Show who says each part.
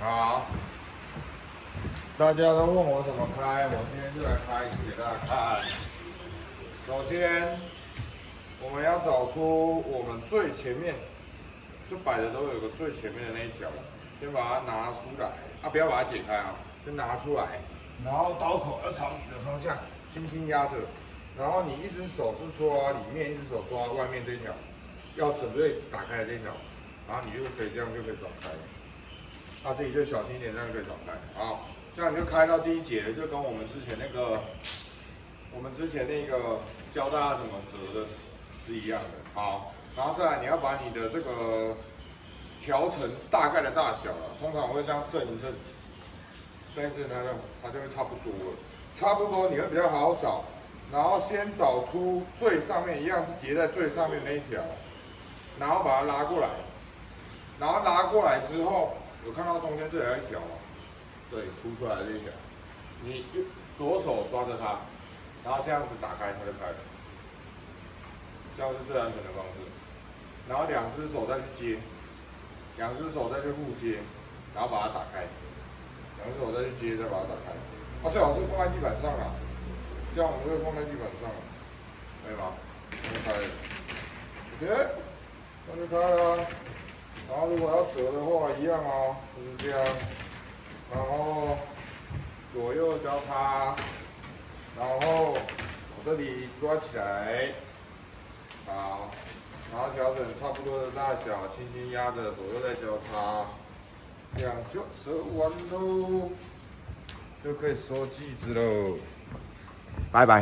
Speaker 1: 好，大家都问我怎么开，我今天就来开一次给大家看。首先，我们要找出我们最前面，就摆的都有个最前面的那一条，先把它拿出来啊，不要把它解开啊，先拿出来，然后刀口要朝你的方向，轻轻压着，然后你一只手是抓里面，一只手抓外面这一条，要准备打开的这一条，然后你就可以这样就可以转开。那自己就小心一点，这样就可以转开。好，这样你就开到第一节了，就跟我们之前那个教大家怎么折的是一样的。好，然后再来你要把你的这个调成大概的大小了，通常我会这样震一震，震一震它就会差不多了。差不多你会比较好找，然后先找出最上面一样是叠在最上面那一条，然后把它拉过来，然后拉过来之后。有看到中间这里有一条吗？对，凸出来的这一条，你就左手抓着它，然后这样子打开，它就开了。这样是最安全的方式。然后两只手再去接，两只手再去互接，然后把它打开。两只手再去接，再把它打开。它最好是放在地板上啊，这样我们会放在地板上，可以吗？就开了。OK， 那就开了。然后如果要折的话，一样哦，就是这样。然后左右交叉，然后我这里抓起来，好，然后调整差不多的大小，轻轻压着，左右再交叉，这样就折完喽，就可以收剂子喽。拜拜。